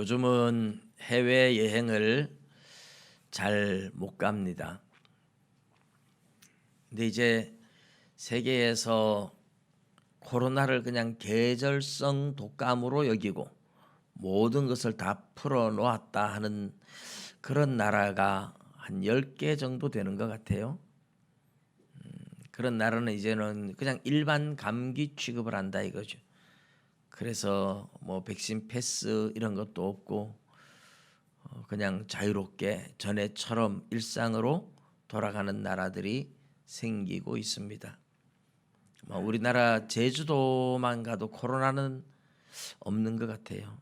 요즘은 해외 여행을 잘 못 갑니다. 근데 이제 세계에서 코로나를 그냥 계절성 독감으로 여기고 모든 것을 다 풀어 놓았다 하는 그런 나라가 한 10개 정도 되는 것 같아요. 그런 나라는 이제는 그냥 일반 감기 취급을 한다 이거죠. 그래서 뭐 백신 패스 이런 것도 없고 그냥 자유롭게 전에처럼 일상으로 돌아가는 나라들이 생기고 있습니다. 우리나라 제주도만 가도 코로나는 없는 것 같아요.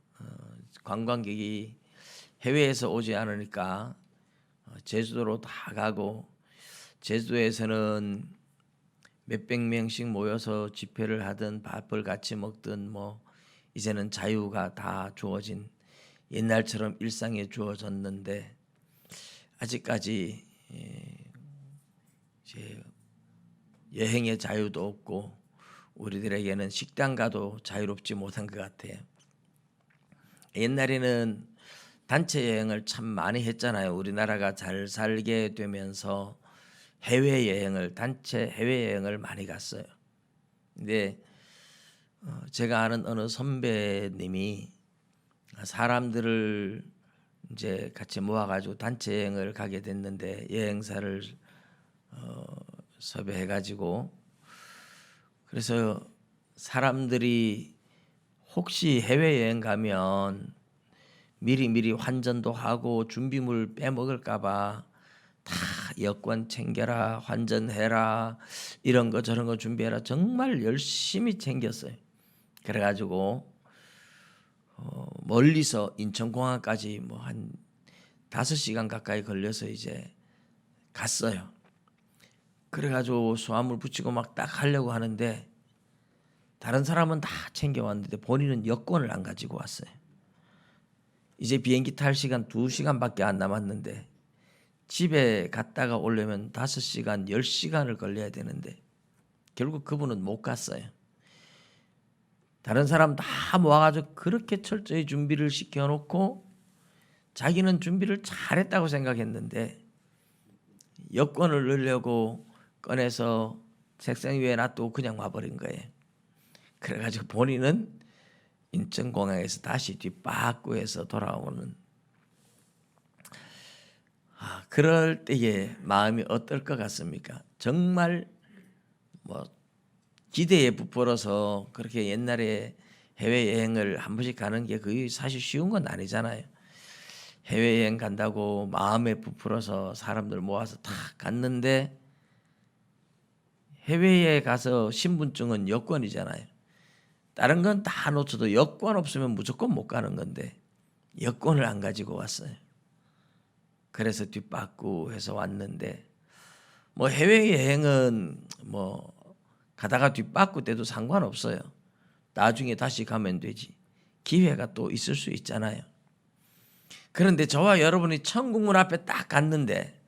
관광객이 해외에서 오지 않으니까 제주도로 다 가고, 제주도에서는 몇백 명씩 모여서 집회를 하든 밥을 같이 먹든 이제는 자유가 다 주어진 옛날처럼 일상에 주어졌는데, 아직까지 이제 여행의 자유도 없고 우리들에게는 식당 가도 자유롭지 못한 것 같아요. 옛날에는 단체 여행을 참 많이 했잖아요. 우리나라가 잘 살게 되면서 단체 해외 여행을 많이 갔어요. 근데 제가 아는 어느 선배님이 사람들을 이제 같이 모아가지고 단체 여행을 가게 됐는데, 여행사를 섭외해가지고, 그래서 사람들이 혹시 해외여행 가면 미리 환전도 하고 준비물 빼먹을까봐 다 여권 챙겨라, 환전해라, 이런 거 저런 거 준비해라, 정말 열심히 챙겼어요. 그래가지고 멀리서 인천공항까지 한 5시간 가까이 걸려서 이제 갔어요. 그래가지고 수화물 붙이고 막 딱 하려고 하는데, 다른 사람은 다 챙겨왔는데 본인은 여권을 안 가지고 왔어요. 이제 비행기 탈 시간 2시간밖에 안 남았는데 집에 갔다가 오려면 5시간, 10시간을 걸려야 되는데 결국 그분은 못 갔어요. 다른 사람 다 모아가지고 그렇게 철저히 준비를 시켜놓고 자기는 준비를 잘했다고 생각했는데, 여권을 넣으려고 꺼내서 책상 위에 놔두고 그냥 와버린 거예요. 그래가지고 본인은 인천공항에서 다시 뒷바꾸에서 돌아오는, 그럴 때의 마음이 어떨 것 같습니까? 정말 기대에 부풀어서 그렇게 옛날에 해외여행을 한 번씩 가는 게 그게 사실 쉬운 건 아니잖아요. 해외여행 간다고 마음에 부풀어서 사람들 모아서 다 갔는데, 해외에 가서 신분증은 여권이잖아요. 다른 건 다 놓쳐도 여권 없으면 무조건 못 가는 건데 여권을 안 가지고 왔어요. 그래서 뒷바꾸해서 왔는데, 해외여행은 가다가 뒷바꾸 때도 상관없어요. 나중에 다시 가면 되지. 기회가 또 있을 수 있잖아요. 그런데 저와 여러분이 천국문 앞에 딱 갔는데,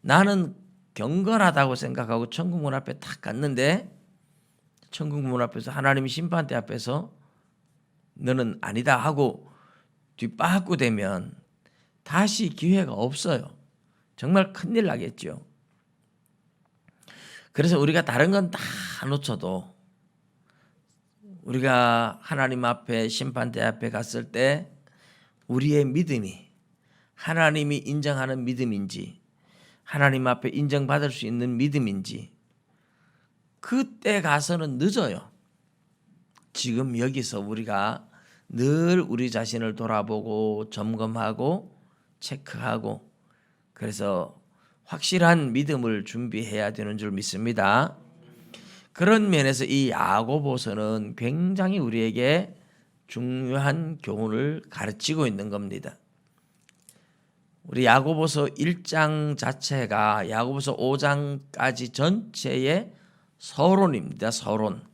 나는 경건하다고 생각하고 천국문 앞에 딱 갔는데, 천국문 앞에서 하나님 심판대 앞에서 너는 아니다 하고 뒷바꾸 되면 다시 기회가 없어요. 정말 큰일 나겠죠. 그래서 우리가 다른 건 다 놓쳐도 우리가 하나님 앞에 심판대 앞에 갔을 때 우리의 믿음이 하나님이 인정하는 믿음인지, 하나님 앞에 인정받을 수 있는 믿음인지, 그때 가서는 늦어요. 지금 여기서 우리가 늘 우리 자신을 돌아보고 점검하고 체크하고, 그래서 확실한 믿음을 준비해야 되는 줄 믿습니다. 그런 면에서 이 야고보서는 굉장히 우리에게 중요한 교훈을 가르치고 있는 겁니다. 우리 야고보서 1장 자체가 야고보서 5장까지 전체의 서론입니다. 서론.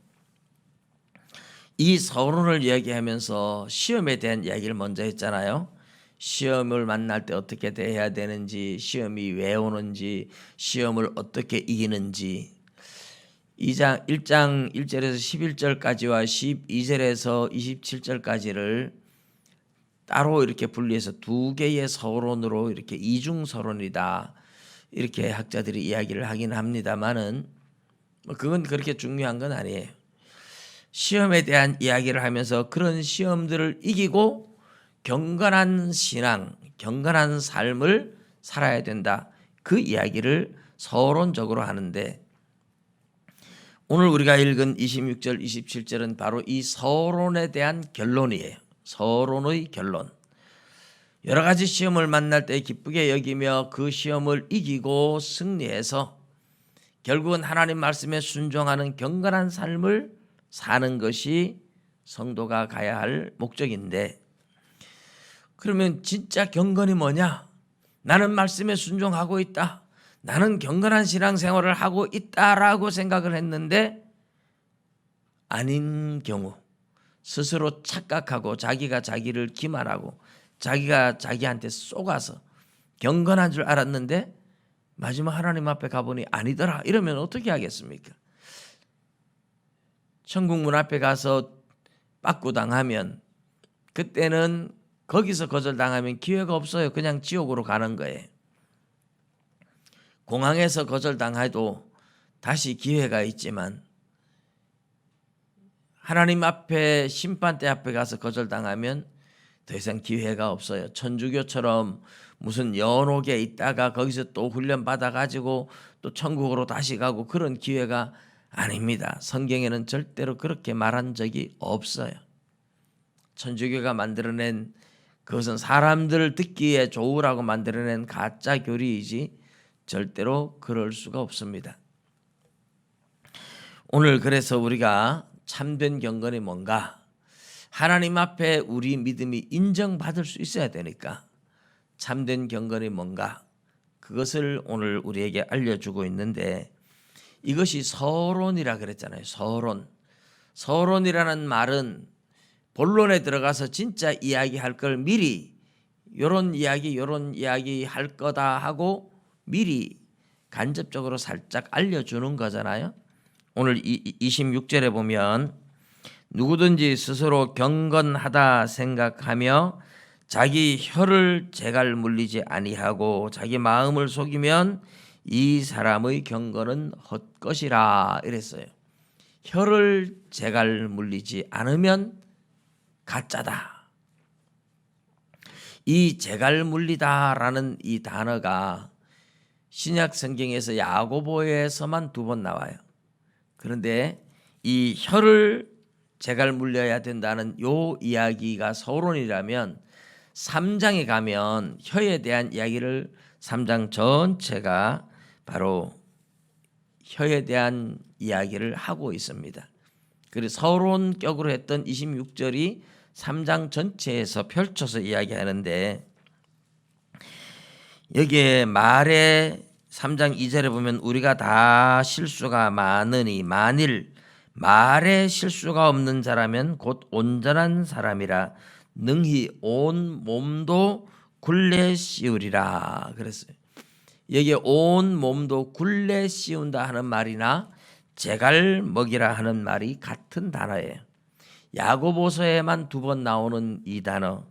이 서론을 이야기하면서 시험에 대한 이야기를 먼저 했잖아요. 시험을 만날 때 어떻게 대해야 되는지, 시험이 왜 오는지, 시험을 어떻게 이기는지, 1장 1절에서 11절까지와 12절에서 27절까지를 따로 이렇게 분리해서 두 개의 서론으로 이렇게 이중 서론이다 이렇게 학자들이 이야기를 하긴 합니다만은 뭐 그건 그렇게 중요한 건 아니에요. 시험에 대한 이야기를 하면서 그런 시험들을 이기고 경건한 신앙, 경건한 삶을 살아야 된다. 그 이야기를 서론적으로 하는데 오늘 우리가 읽은 26절, 27절은 바로 이 서론에 대한 결론이에요. 서론의 결론. 여러 가지 시험을 만날 때 기쁘게 여기며 그 시험을 이기고 승리해서 결국은 하나님 말씀에 순종하는 경건한 삶을 사는 것이 성도가 가야 할 목적인데 그러면 진짜 경건이 뭐냐? 나는 말씀에 순종하고 있다. 나는 경건한 신앙생활을 하고 있다라고 생각을 했는데 아닌 경우 스스로 착각하고 자기가 자기를 기만하고 자기가 자기한테 속아서 경건한 줄 알았는데 마지막 하나님 앞에 가보니 아니더라 이러면 어떻게 하겠습니까? 천국 문 앞에 가서 빠꾸당하면 그때는 거기서 거절당하면 기회가 없어요. 그냥 지옥으로 가는 거예요. 공항에서 거절당해도 다시 기회가 있지만 하나님 앞에 심판대 앞에 가서 거절당하면 더 이상 기회가 없어요. 천주교처럼 무슨 연옥에 있다가 거기서 또 훈련 받아가지고 또 천국으로 다시 가고 그런 기회가 아닙니다. 성경에는 절대로 그렇게 말한 적이 없어요. 천주교가 만들어낸 그것은 사람들 듣기에 좋으라고 만들어낸 가짜 교리이지 절대로 그럴 수가 없습니다. 오늘 그래서 우리가 참된 경건이 뭔가 하나님 앞에 우리 믿음이 인정받을 수 있어야 되니까 참된 경건이 뭔가 그것을 오늘 우리에게 알려주고 있는데 이것이 서론이라 그랬잖아요. 서론이라는 말은 본론에 들어가서 진짜 이야기할 걸 미리 요런 이야기 할 거다 하고 미리 간접적으로 살짝 알려주는 거잖아요. 오늘 26절에 보면 누구든지 스스로 경건하다 생각하며 자기 혀를 재갈 물리지 아니하고 자기 마음을 속이면 이 사람의 경건은 헛것이라 이랬어요. 혀를 재갈 물리지 않으면 가짜다. 이 재갈 물리다라는 이 단어가 신약 성경에서 야고보에서만 2번 나와요. 그런데 이 혀를 재갈 물려야 된다는 요 이야기가 서론이라면 3장에 가면 혀에 대한 이야기를 3장 전체가 바로 혀에 대한 이야기를 하고 있습니다. 그래서 서론격으로 했던 26절이 3장 전체에서 펼쳐서 이야기하는데 여기에 말에 3장 2절에 보면 우리가 다 실수가 많으니 만일 말에 실수가 없는 자라면 곧 온전한 사람이라 능히 온 몸도 굴레 씌우리라 그랬어요. 여기에 온 몸도 굴레 씌운다 하는 말이나 재갈 먹이라 하는 말이 같은 단어예요. 야고보서에만 2번 나오는 이 단어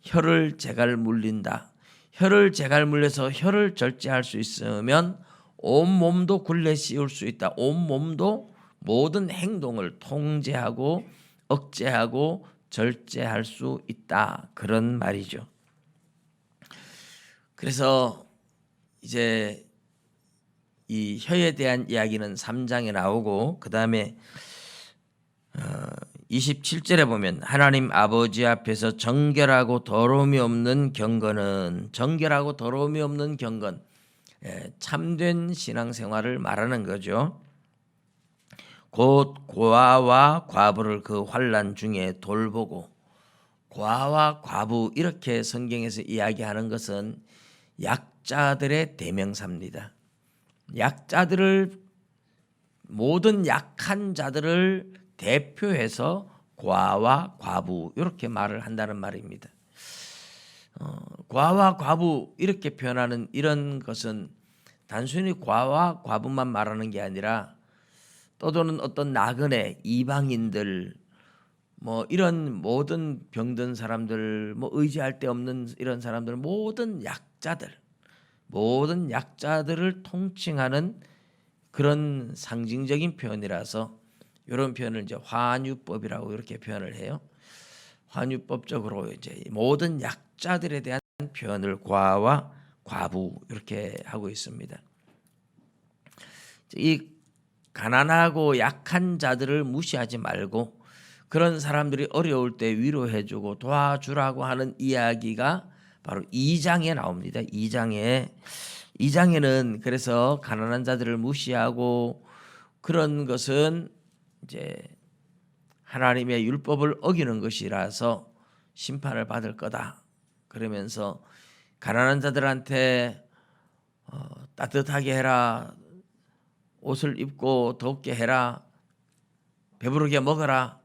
혀를 재갈 물린다. 혀를 재갈 물려서 혀를 절제할 수 있으면 온 몸도 굴레 씌울 수 있다. 온 몸도 모든 행동을 통제하고 억제하고 절제할 수 있다. 그런 말이죠. 그래서 이제 이 혀에 대한 이야기는 3장에 나오고 그 다음에 27절에 보면 하나님 아버지 앞에서 정결하고 더러움이 없는 경건은 정결하고 더러움이 없는 경건 참된 신앙생활을 말하는 거죠. 곧 고아와 과부를 그 환난 중에 돌보고 고아와 과부 이렇게 성경에서 이야기하는 것은 약자들의 대명사입니다. 약자들을 모든 약한 자들을 대표해서 고아와 과부 이렇게 말을 한다는 말입니다. 고아와 과부 이렇게 표현하는 이런 것은 단순히 고아와 과부만 말하는 게 아니라 떠도는 어떤 나그네 이방인들 뭐 이런 모든 병든 사람들, 뭐 의지할 데 없는 이런 사람들, 모든 약자들을 통칭하는 그런 상징적인 표현이라서 이런 표현을 이제 환유법이라고 이렇게 표현을 해요. 환유법적으로 이제 모든 약자들에 대한 표현을 과와 과부 이렇게 하고 있습니다. 이 가난하고 약한 자들을 무시하지 말고 그런 사람들이 어려울 때 위로해주고 도와주라고 하는 이야기가 바로 2장에 나옵니다. 2장에는 그래서 가난한 자들을 무시하고 그런 것은 이제 하나님의 율법을 어기는 것이라서 심판을 받을 거다. 그러면서 가난한 자들한테 따뜻하게 해라, 옷을 입고 덥게 해라, 배부르게 먹어라,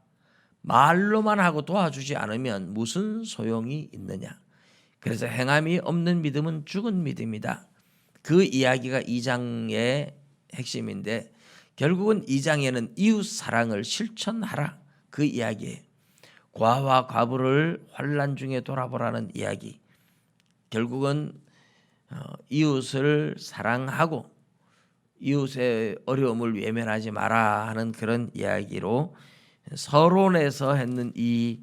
말로만 하고 도와주지 않으면 무슨 소용이 있느냐. 그래서 행함이 없는 믿음은 죽은 믿음이다. 그 이야기가 2장의 핵심인데 결국은 2장에는 이웃 사랑을 실천하라 그 이야기예요. 과와 과부를 환난 중에 돌아보라는 이야기. 결국은 이웃을 사랑하고 이웃의 어려움을 외면하지 마라 하는 그런 이야기로 서론에서 했는 이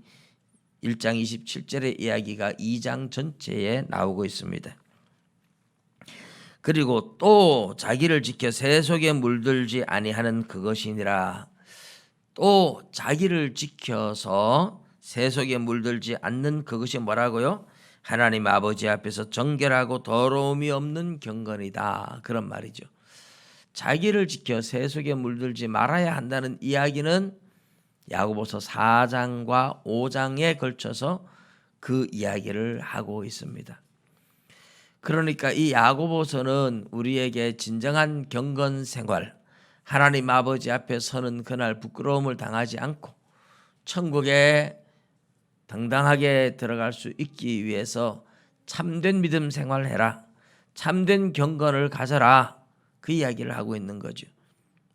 1장 27절의 이야기가 2장 전체에 나오고 있습니다. 그리고 또 자기를 지켜 새 속에 물들지 아니하는 그것이니라. 또 자기를 지켜서 새 속에 물들지 않는 그것이 뭐라고요? 하나님 아버지 앞에서 정결하고 더러움이 없는 경건이다. 그런 말이죠. 자기를 지켜 새 속에 물들지 말아야 한다는 이야기는 야고보서 4장과 5장에 걸쳐서 그 이야기를 하고 있습니다. 그러니까 이 야고보서는 우리에게 진정한 경건 생활, 하나님 아버지 앞에 서는 그날 부끄러움을 당하지 않고 천국에 당당하게 들어갈 수 있기 위해서 참된 믿음 생활해라, 참된 경건을 가져라, 그 이야기를 하고 있는 거죠.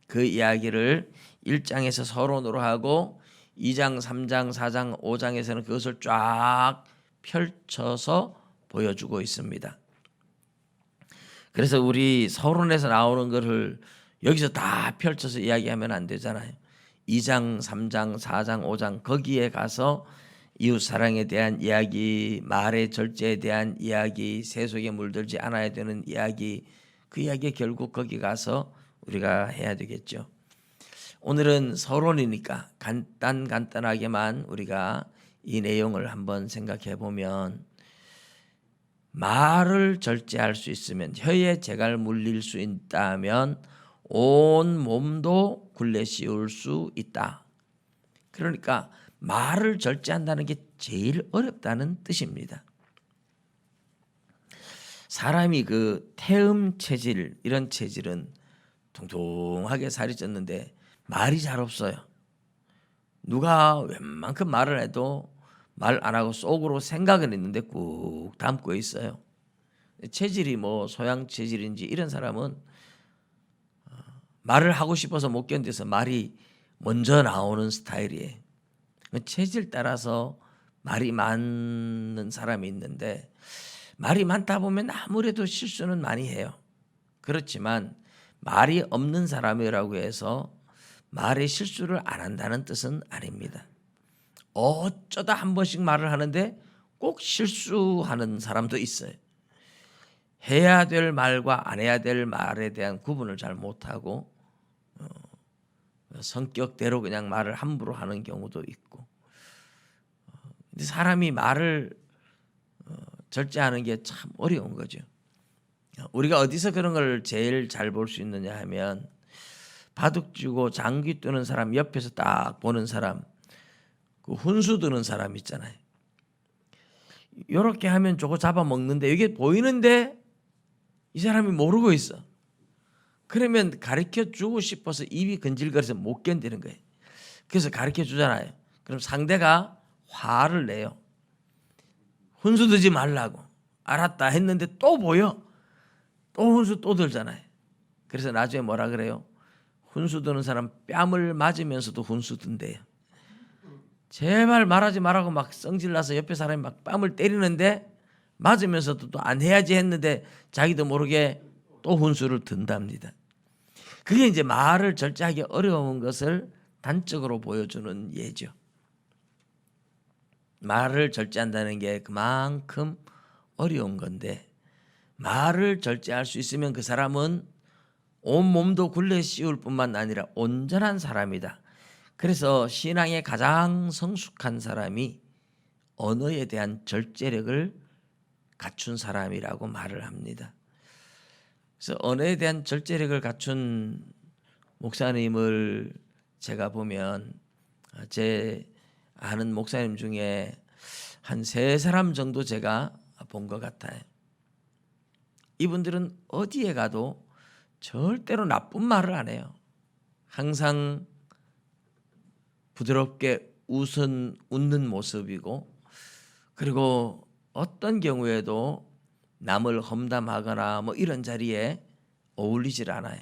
그 이야기를 1장에서 서론으로 하고 2장, 3장, 4장, 5장에서는 그것을 쫙 펼쳐서 보여주고 있습니다. 그래서 우리 서론에서 나오는 것을 여기서 다 펼쳐서 이야기하면 안 되잖아요. 2장, 3장, 4장, 5장 거기에 가서 이웃 사랑에 대한 이야기, 말의 절제에 대한 이야기, 새 속에 물들지 않아야 되는 이야기, 그 이야기 결국 거기 가서 우리가 해야 되겠죠. 오늘은 서론이니까 간단하게만 우리가 이 내용을 한번 생각해 보면, 말을 절제할 수 있으면, 혀에 재갈 물릴 수 있다면 온 몸도 굴레 씌울 수 있다. 그러니까 말을 절제한다는 게 제일 어렵다는 뜻입니다. 사람이 그 태음 체질, 이런 체질은 통통하게 살이 쪘는데 말이 잘 없어요. 누가 웬만큼 말을 해도 말 안 하고 속으로 생각은 있는데 꾹 담고 있어요. 체질이 뭐 소양 체질인지 이런 사람은 말을 하고 싶어서 못 견뎌서 말이 먼저 나오는 스타일이에요. 체질 따라서 말이 많은 사람이 있는데, 말이 많다 보면 아무래도 실수는 많이 해요. 그렇지만 말이 없는 사람이라고 해서 말의 실수를 안 한다는 뜻은 아닙니다. 어쩌다 한 번씩 말을 하는데 꼭 실수하는 사람도 있어요. 해야 될 말과 안 해야 될 말에 대한 구분을 잘 못하고 성격대로 그냥 말을 함부로 하는 경우도 있고. 근데 사람이 말을 절제하는 게 참 어려운 거죠. 우리가 어디서 그런 걸 제일 잘 볼 수 있느냐 하면, 바둑 쥐고 장기 뜨는 사람 옆에서 딱 보는 사람, 그 훈수 드는 사람 있잖아요. 이렇게 하면 저거 잡아먹는데 이게 보이는데 이 사람이 모르고 있어. 그러면 가르쳐 주고 싶어서 입이 근질거려서 못 견디는 거예요. 그래서 가르쳐 주잖아요. 그럼 상대가 화를 내요. 훈수 드지 말라고. 알았다 했는데 또 보여. 또 훈수 또 들잖아요. 그래서 나중에 뭐라 그래요? 훈수 드는 사람 뺨을 맞으면서도 훈수 든대요. 제발 말하지 말라고 막 성질나서 옆에 사람이 막 뺨을 때리는데 맞으면서도 또 안 해야지 했는데 자기도 모르게 또 훈수를 든답니다. 그게 이제 말을 절제하기 어려운 것을 단적으로 보여주는 예죠. 말을 절제한다는 게 그만큼 어려운 건데 말을 절제할 수 있으면 그 사람은 온 몸도 굴레 씌울 뿐만 아니라 온전한 사람이다. 그래서 신앙의 가장 성숙한 사람이 언어에 대한 절제력을 갖춘 사람이라고 말을 합니다. 그래서 언어에 대한 절제력을 갖춘 목사님을 제가 보면 제 아는 목사님 중에 한 3사람 정도 제가 본 것 같아요. 이분들은 어디에 가도 절대로 나쁜 말을 안 해요. 항상 부드럽게 웃는 모습이고, 그리고 어떤 경우에도 남을 험담하거나 뭐 이런 자리에 어울리질 않아요.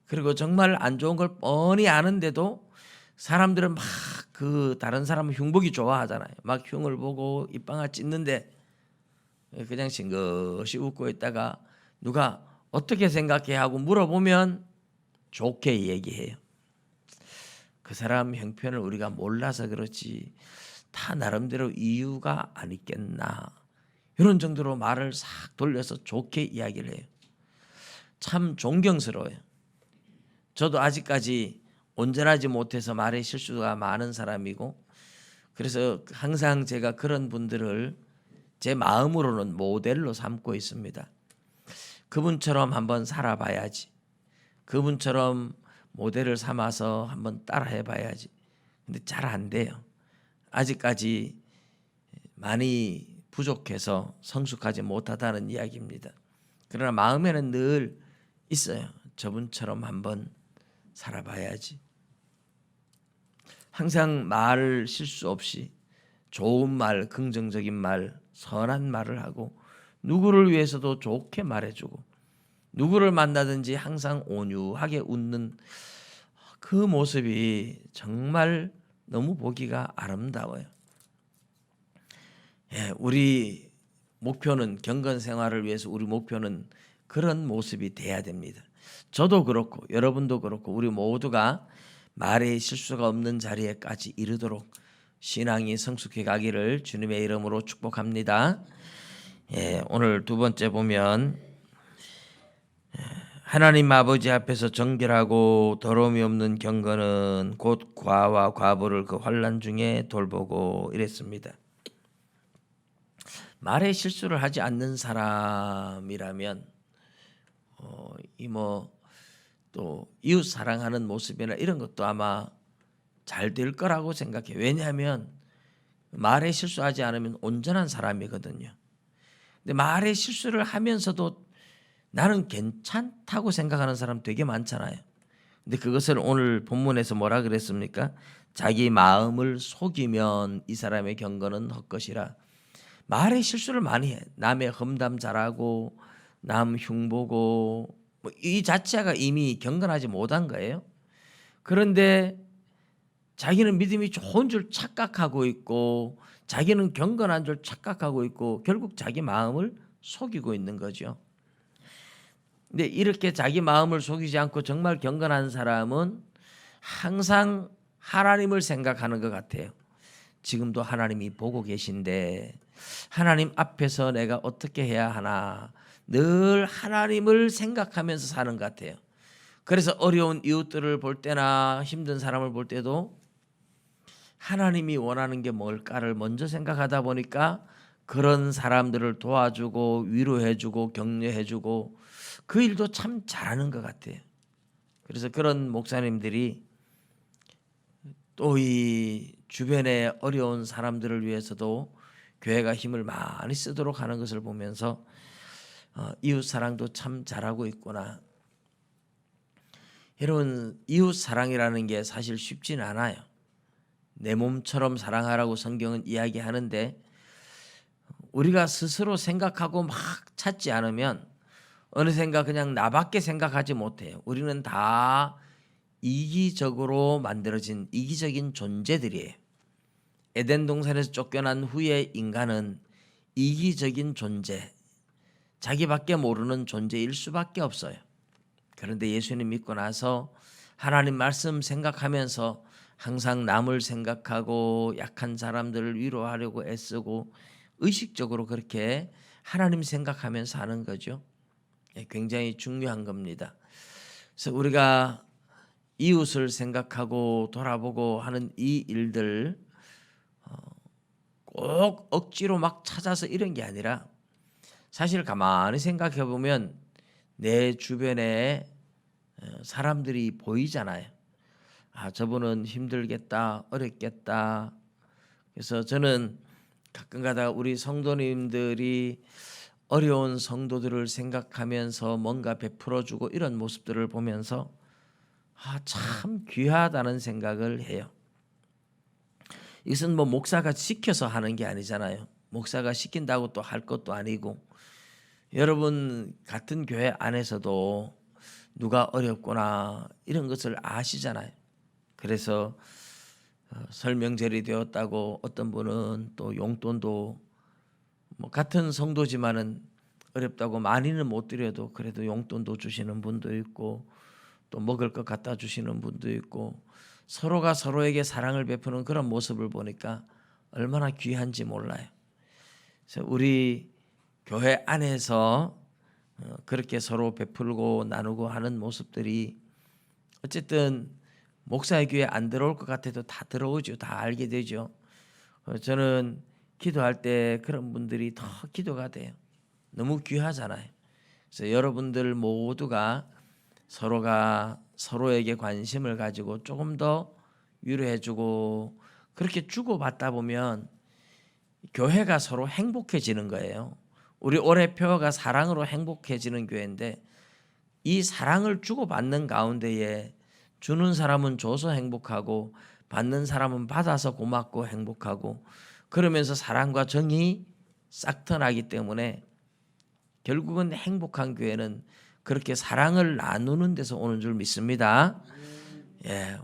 그리고 정말 안 좋은 걸 뻔히 아는데도 사람들은 막 그 다른 사람은 흉보기 좋아하잖아요. 막 흉을 보고 입방아 찢는데 그냥 싱긋이 웃고 있다가 누가 어떻게 생각해 하고 물어보면 좋게 얘기해요. 그 사람 형편을 우리가 몰라서 그렇지 다 나름대로 이유가 안 있겠나, 이런 정도로 말을 싹 돌려서 좋게 이야기를 해요. 참 존경스러워요. 저도 아직까지 온전하지 못해서 말에 실수가 많은 사람이고, 그래서 항상 제가 그런 분들을 제 마음으로는 모델로 삼고 있습니다. 그분처럼 한번 살아봐야지, 그분처럼 모델을 삼아서 한번 따라해 봐야지. 근데 잘 안 돼요. 아직까지 많이 부족해서 성숙하지 못하다는 이야기입니다. 그러나 마음에는 늘 있어요. 저분처럼 한번 살아봐야지. 항상 말 실수 없이 좋은 말, 긍정적인 말, 선한 말을 하고 누구를 위해서도 좋게 말해주고 누구를 만나든지 항상 온유하게 웃는 그 모습이 정말 너무 보기가 아름다워요. 우리 목표는 경건 생활을 위해서 우리 목표는 그런 모습이 돼야 됩니다. 저도 그렇고 여러분도 그렇고 우리 모두가 말에 실수가 없는 자리에까지 이르도록 신앙이 성숙해 가기를 주님의 이름으로 축복합니다. 오늘 2번째 보면 하나님 아버지 앞에서 정결하고 더러움이 없는 경건은 곧 과와 과부를 그 환난 중에 돌보고 이랬습니다. 말에 실수를 하지 않는 사람이라면 또 이웃 사랑하는 모습이나 이런 것도 아마 잘 될 거라고 생각해요. 왜냐하면 말에 실수하지 않으면 온전한 사람이거든요. 근데 말에 실수를 하면서도 나는 괜찮다고 생각하는 사람 되게 많잖아요. 근데 그것을 오늘 본문에서 뭐라 그랬습니까? 자기 마음을 속이면 이 사람의 경건은 헛것이라. 말에 실수를 많이 해. 남의 험담 잘하고 남 흉보고 이 자체가 이미 경건하지 못한 거예요. 그런데 자기는 믿음이 좋은 줄 착각하고 있고 자기는 경건한 줄 착각하고 있고 결국 자기 마음을 속이고 있는 거죠. 근데 이렇게 자기 마음을 속이지 않고 정말 경건한 사람은 항상 하나님을 생각하는 것 같아요. 지금도 하나님이 보고 계신데 하나님 앞에서 내가 어떻게 해야 하나, 늘 하나님을 생각하면서 사는 것 같아요. 그래서 어려운 이웃들을 볼 때나 힘든 사람을 볼 때도 하나님이 원하는 게 뭘까를 먼저 생각하다 보니까 그런 사람들을 도와주고 위로해주고 격려해주고 그 일도 참 잘하는 것 같아요. 그래서 그런 목사님들이 또 이 주변의 어려운 사람들을 위해서도 교회가 힘을 많이 쓰도록 하는 것을 보면서 이웃 사랑도 참 잘하고 있구나. 여러분, 이웃 사랑이라는 게 사실 쉽진 않아요. 내 몸처럼 사랑하라고 성경은 이야기하는데 우리가 스스로 생각하고 막 찾지 않으면 어느샌가 그냥 나밖에 생각하지 못해요. 우리는 다 이기적으로 만들어진 이기적인 존재들이에요. 에덴 동산에서 쫓겨난 후에 인간은 이기적인 존재, 자기밖에 모르는 존재일 수밖에 없어요. 그런데 예수님 믿고 나서 하나님 말씀 생각하면서 항상 남을 생각하고 약한 사람들을 위로하려고 애쓰고 의식적으로 그렇게 하나님 생각하면서 하는 거죠. 굉장히 중요한 겁니다. 그래서 우리가 이웃을 생각하고 돌아보고 하는 이 일들 꼭 억지로 막 찾아서 이런 게 아니라 사실 가만히 생각해 보면 내 주변에 사람들이 보이잖아요. 아, 저분은 힘들겠다, 어렵겠다. 그래서 저는 가끔 가다가 우리 성도님들이 어려운 성도들을 생각하면서 뭔가 베풀어주고 이런 모습들을 보면서 참 귀하다는 생각을 해요. 이것은 뭐 목사가 시켜서 하는 게 아니잖아요. 목사가 시킨다고 또 할 것도 아니고, 여러분 같은 교회 안에서도 누가 어렵구나 이런 것을 아시잖아요. 그래서 설명절이 되었다고 어떤 분은 또 용돈도 뭐 같은 성도지만은 어렵다고 많이는 못 드려도 그래도 용돈도 주시는 분도 있고 또 먹을 것 갖다 주시는 분도 있고 서로가 서로에게 사랑을 베푸는 그런 모습을 보니까 얼마나 귀한지 몰라요. 그래서 우리 교회 안에서 그렇게 서로 베풀고 나누고 하는 모습들이 어쨌든 목사의 귀에 안 들어올 것 같아도 다 들어오죠. 다 알게 되죠. 저는 기도할 때 그런 분들이 더 기도가 돼요. 너무 귀하잖아요. 그래서 여러분들 모두가 서로가 서로에게 관심을 가지고 조금 더 위로해주고 그렇게 주고받다 보면 교회가 서로 행복해지는 거예요. 우리 올해 표어가 사랑으로 행복해지는 교회인데 이 사랑을 주고받는 가운데에 주는 사람은 줘서 행복하고 받는 사람은 받아서 고맙고 행복하고 그러면서 사랑과 정이 싹 트나기 때문에 결국은 행복한 교회는 그렇게 사랑을 나누는 데서 오는 줄 믿습니다.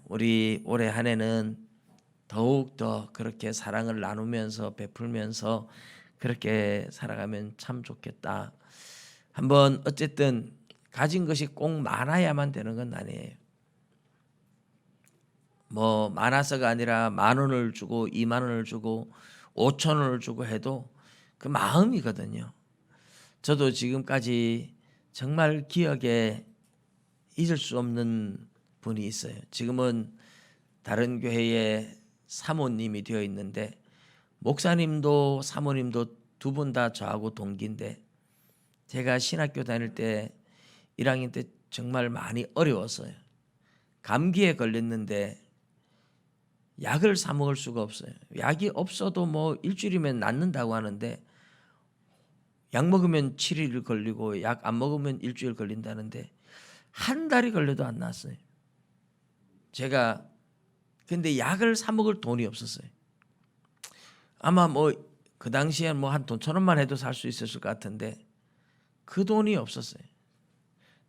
우리 올해 한 해는 더욱 더 그렇게 사랑을 나누면서 베풀면서 그렇게 살아가면 참 좋겠다. 한번 어쨌든 가진 것이 꼭 많아야만 되는 건 아니에요. 뭐 많아서가 아니라 10,000원을 주고 20,000원을 주고 5,000원을 주고 해도 그 마음이거든요. 저도 지금까지 정말 기억에 잊을 수 없는 분이 있어요. 지금은 다른 교회에 사모님이 되어 있는데 목사님도 사모님도 두 분 다 저하고 동기인데 제가 신학교 다닐 때 1학년 때 정말 많이 어려웠어요. 감기에 걸렸는데 약을 사 먹을 수가 없어요. 약이 없어도 뭐 일주일이면 낫는다고 하는데 약 먹으면 7일 걸리고 약 안 먹으면 일주일 걸린다는데 한 달이 걸려도 안 나았어요. 제가 근데 약을 사 먹을 돈이 없었어요. 아마 뭐 그 당시에 뭐 한 돈 1,000원만 해도 살 수 있었을 것 같은데 그 돈이 없었어요.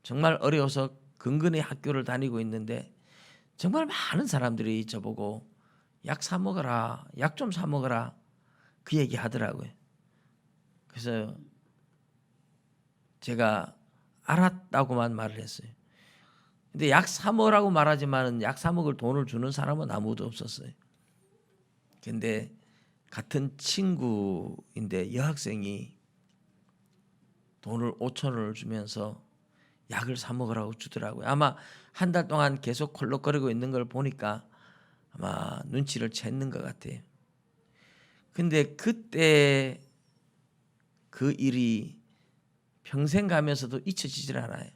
정말 어려워서 근근히 학교를 다니고 있는데 정말 많은 사람들이 저보고 약 사 먹어라, 약 좀 사 먹어라 그 얘기 하더라고요. 그래서 제가 알았다고만 말을 했어요. 근데 약 사 먹으라고 말하지만 약 사 먹을 돈을 주는 사람은 아무도 없었어요. 근데 같은 친구인데 여학생이 돈을 5,000원을 주면서 약을 사 먹으라고 주더라고요. 아마 한 달 동안 계속 콜록거리고 있는 걸 보니까 아마 눈치를 챘는 것 같아요. 근데 그때 그 일이 평생 가면서도 잊혀지질 않아요.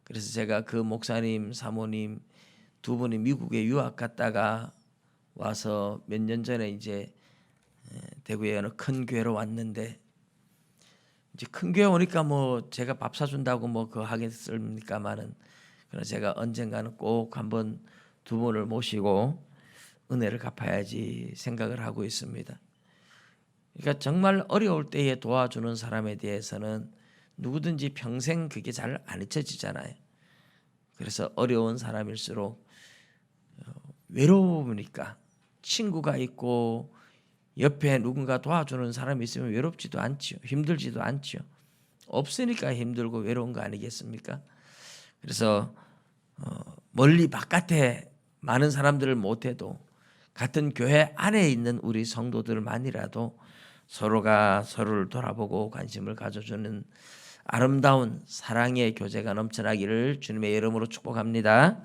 그래서 제가 그 목사님, 사모님 두 분이 미국에 유학 갔다가 와서 몇 년 전에 이제 대구에 어느 큰 교회로 왔는데 이제 큰 교회 오니까 뭐 제가 밥 사준다고 뭐 그거 하겠습니까마는 그래서 제가 언젠가는 꼭 한번 두 분을 모시고 은혜를 갚아야지 생각을 하고 있습니다. 그러니까 정말 어려울 때에 도와주는 사람에 대해서는 누구든지 평생 그게 잘 안 잊혀지잖아요. 그래서 어려운 사람일수록 외로우니까 친구가 있고 옆에 누군가 도와주는 사람이 있으면 외롭지도 않지요. 힘들지도 않지요. 없으니까 힘들고 외로운 거 아니겠습니까? 그래서 멀리 바깥에 많은 사람들을 못해도 같은 교회 안에 있는 우리 성도들만이라도 서로가 서로를 돌아보고 관심을 가져주는 아름다운 사랑의 교제가 넘쳐나기를 주님의 이름으로 축복합니다.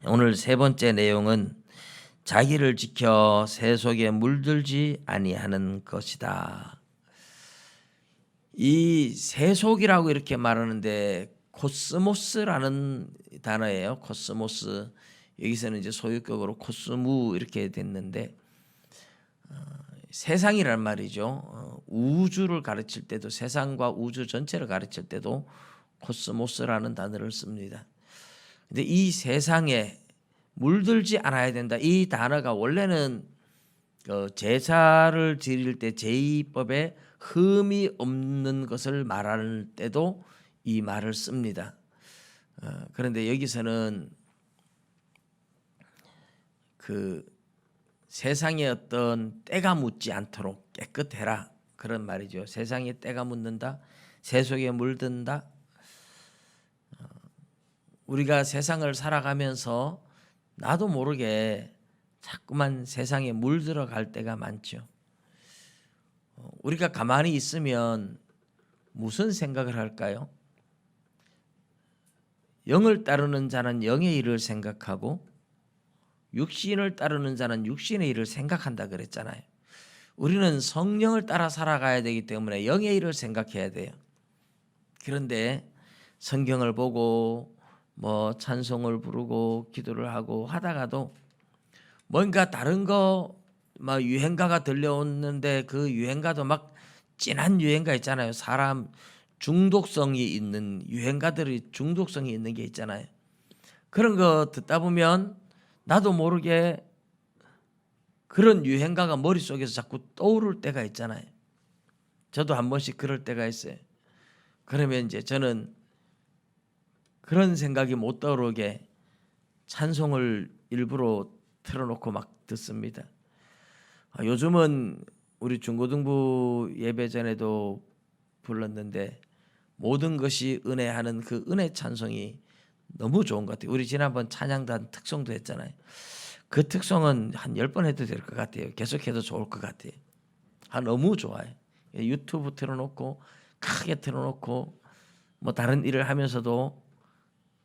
오늘 세 번째 내용은 자기를 지켜 새 속에 물들지 아니하는 것이다. 이 새 속이라고 이렇게 말하는데 코스모스라는 단어예요. 코스모스. 여기서는 이제 소유격으로 코스무 이렇게 됐는데 세상이란 말이죠. 우주를 가르칠 때도 세상과 우주 전체를 가르칠 때도 코스모스라는 단어를 씁니다. 근데 이 세상에 물들지 않아야 된다. 이 단어가 원래는 제사를 드릴 때 제의법에 흠이 없는 것을 말할 때도 이 말을 씁니다. 그런데 여기서는 그 세상에 어떤 때가 묻지 않도록 깨끗해라 그런 말이죠. 세상에 때가 묻는다, 새 속에 물든다. 우리가 세상을 살아가면서 나도 모르게 자꾸만 세상에 물들어 갈 때가 많죠. 우리가 가만히 있으면 무슨 생각을 할까요? 영을 따르는 자는 영의 일을 생각하고 육신을 따르는 자는 육신의 일을 생각한다 그랬잖아요. 우리는 성령을 따라 살아가야 되기 때문에 영의 일을 생각해야 돼요. 그런데 성경을 보고 뭐 찬송을 부르고 기도를 하고 하다가도 뭔가 다른 거 막 유행가가 들려오는데 그 유행가도 막 진한 유행가 있잖아요. 사람 중독성이 있는 유행가들이 중독성이 있는 게 있잖아요. 그런 거 듣다 보면 나도 모르게 그런 유행가가 머릿속에서 자꾸 떠오를 때가 있잖아요. 저도 한 번씩 그럴 때가 있어요. 그러면 이제 저는 그런 생각이 못 떠오르게 찬송을 일부러 틀어놓고 막 듣습니다. 요즘은 우리 중고등부 예배 전에도 불렀는데 모든 것이 은혜하는 그 은혜 찬송이 너무 좋은 것 같아요. 우리 지난번 찬양단 특송도 했잖아요. 그 특송은 한 10번 해도 될 것 같아요. 계속해도 좋을 것 같아요. 너무 좋아요. 유튜브 틀어놓고 크게 틀어놓고 뭐 다른 일을 하면서도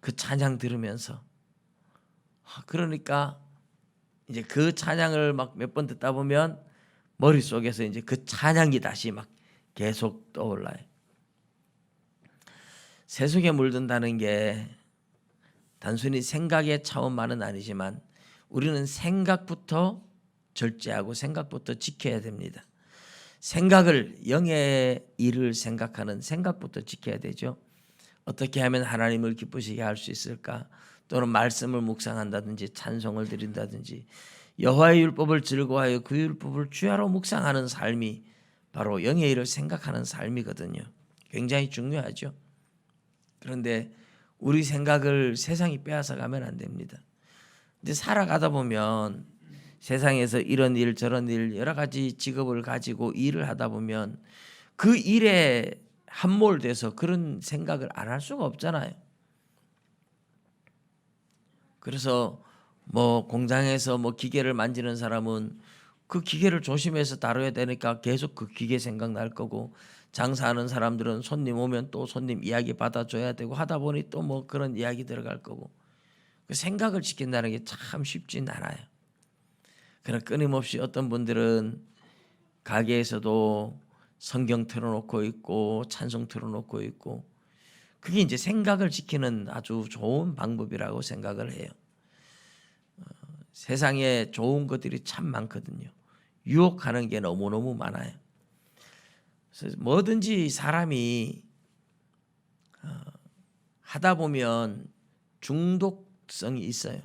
그 찬양 들으면서 그러니까 이제 그 찬양을 막 몇 번 듣다 보면 머릿속에서 이제 그 찬양이 다시 막 계속 떠올라요. 새 속에 물든다는 게 단순히 생각의 차원만은 아니지만 우리는 생각부터 절제하고 생각부터 지켜야 됩니다. 생각을 영의 일을 생각하는 생각부터 지켜야 되죠. 어떻게 하면 하나님을 기쁘시게 할 수 있을까? 또는 말씀을 묵상한다든지 찬송을 드린다든지 여호와의 율법을 즐거워하여 그 율법을 주야로 묵상하는 삶이 바로 영의 일을 생각하는 삶이거든요. 굉장히 중요하죠. 그런데 우리 생각을 세상이 빼앗아 가면 안 됩니다. 근데 살아가다 보면 세상에서 이런 일 저런 일 여러 가지 직업을 가지고 일을 하다 보면 그 일에 함몰돼서 그런 생각을 안 할 수가 없잖아요. 그래서 뭐 공장에서 뭐 기계를 만지는 사람은 그 기계를 조심해서 다뤄야 되니까 계속 그 기계 생각날 거고, 장사하는 사람들은 손님 오면 또 손님 이야기 받아줘야 되고 하다 보니 또 뭐 그런 이야기 들어갈 거고, 그 생각을 지킨다는 게 참 쉽진 않아요. 그러나 끊임없이 어떤 분들은 가게에서도 성경 틀어놓고 있고 찬송 틀어놓고 있고, 그게 이제 생각을 지키는 아주 좋은 방법이라고 생각을 해요. 세상에 좋은 것들이 참 많거든요. 유혹하는 게 너무너무 많아요. 그래서 뭐든지 사람이 하다 보면 중독성이 있어요.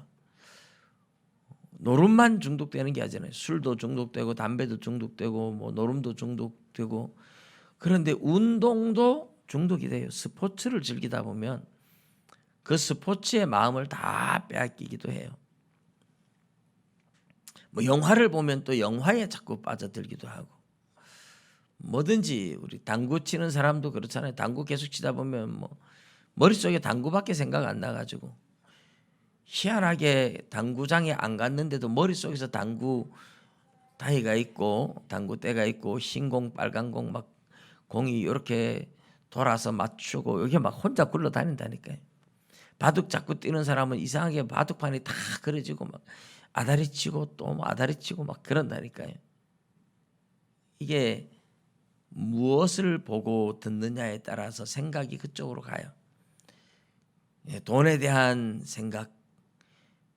노름만 중독되는 게 아니잖아요. 술도 중독되고 담배도 중독되고 뭐 노름도 중독되고, 그런데 운동도 중독이 돼요. 스포츠를 즐기다 보면 그 스포츠의 마음을 다 빼앗기기도 해요. 뭐 영화를 보면 또 영화에 자꾸 빠져들기도 하고, 뭐든지 우리 당구 치는 사람도 그렇잖아요. 당구 계속 치다 보면 뭐 머릿속에 당구밖에 생각 안 나가지고 희한하게 당구장에 안 갔는데도 머릿속에서 당구 다이가 있고 당구대가 있고 흰 공 빨간 공 막 공이 이렇게 돌아서 맞추고 여기 막 혼자 굴러다닌다니까요. 바둑 자꾸 뛰는 사람은 이상하게 바둑판이 다 그려지고 막 아다리 치고 또 아다리 치고 막 그런다니까요. 이게 무엇을 보고 듣느냐에 따라서 생각이 그쪽으로 가요. 돈에 대한 생각,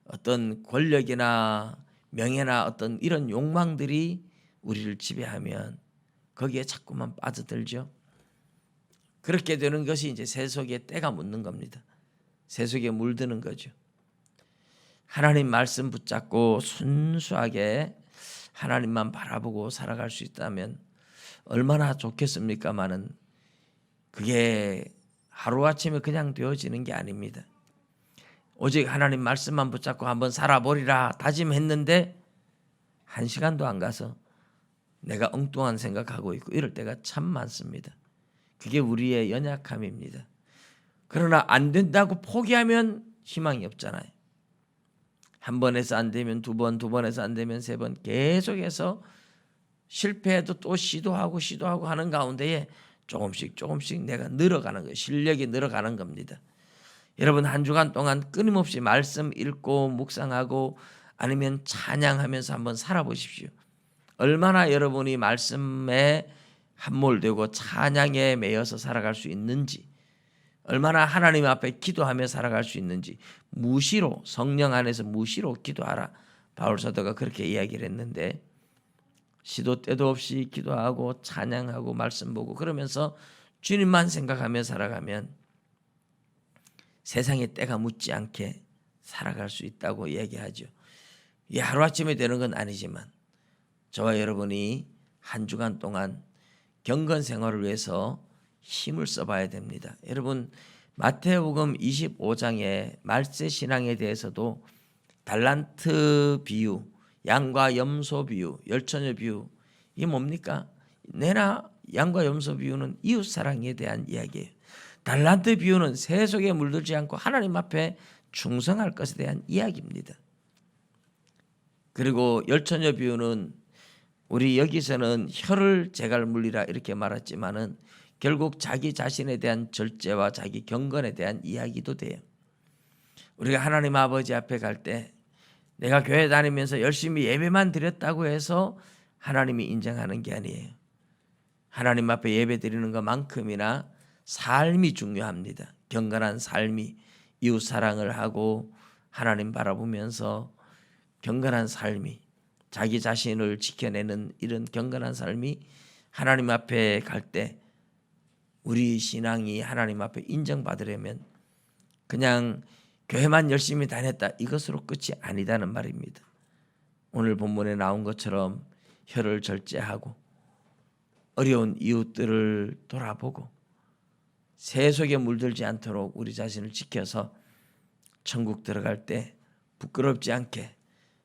어떤 권력이나 명예나 어떤 이런 욕망들이 우리를 지배하면 거기에 자꾸만 빠져들죠. 그렇게 되는 것이 이제 세속에 때가 묻는 겁니다. 세속에 물드는 거죠. 하나님 말씀 붙잡고 순수하게 하나님만 바라보고 살아갈 수 있다면 얼마나 좋겠습니까마는 그게 하루아침에 그냥 되어지는 게 아닙니다. 오직 하나님 말씀만 붙잡고 한번 살아보리라 다짐했는데 1시간도 안 가서 내가 엉뚱한 생각하고 있고 이럴 때가 참 많습니다. 그게 우리의 연약함입니다. 그러나 안 된다고 포기하면 희망이 없잖아요. 한 번 해서 안 되면 두 번, 두 번 해서 안 되면 세 번 계속해서 실패해도 또 시도하고 하는 가운데에 조금씩 내가 늘어가는 거예요. 실력이 늘어가는 겁니다. 여러분 한 주간 동안 끊임없이 말씀 읽고 묵상하고 아니면 찬양하면서 한번 살아보십시오. 얼마나 여러분이 말씀에 함몰되고 찬양에 매여서 살아갈 수 있는지, 얼마나 하나님 앞에 기도하며 살아갈 수 있는지, 무시로 성령 안에서 무시로 기도하라. 바울 사도가 그렇게 이야기를 했는데 시도 때도 없이 기도하고 찬양하고 말씀 보고 그러면서 주님만 생각하며 살아가면 세상에 때가 묻지 않게 살아갈 수 있다고 이야기하죠. 이게 하루아침에 되는 건 아니지만 저와 여러분이 한 주간 동안 경건 생활을 위해서 힘을 써봐야 됩니다. 여러분 마태복음 25장의 말세 신앙에 대해서도 달란트 비유, 양과 염소 비유, 열처녀 비유, 이게 뭡니까? 내나 양과 염소 비유는 이웃 사랑에 대한 이야기예요. 달란트 비유는 세속에 물들지 않고 하나님 앞에 충성할 것에 대한 이야기입니다. 그리고 열처녀 비유는 우리 여기서는 혀를 제갈 물리라 이렇게 말했지만은 결국 자기 자신에 대한 절제와 자기 경건에 대한 이야기도 돼요. 우리가 하나님 아버지 앞에 갈 때 내가 교회 다니면서 열심히 예배만 드렸다고 해서 하나님이 인정하는 게 아니에요. 하나님 앞에 예배 드리는 것만큼이나 삶이 중요합니다. 경건한 삶이, 이웃 사랑을 하고 하나님 바라보면서 경건한 삶이, 자기 자신을 지켜내는 이런 경건한 삶이 하나님 앞에 갈 때 우리 신앙이 하나님 앞에 인정받으려면 그냥 교회만 열심히 다녔다 이것으로 끝이 아니다는 말입니다. 오늘 본문에 나온 것처럼 혀를 절제하고 어려운 이웃들을 돌아보고 세속에 물들지 않도록 우리 자신을 지켜서 천국 들어갈 때 부끄럽지 않게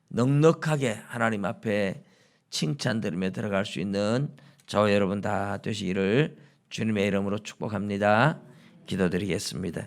넉넉하게 하나님 앞에 칭찬 들으며 들어갈 수 있는 저와 여러분 다 되시기를 주님의 이름으로 축복합니다. 기도드리겠습니다.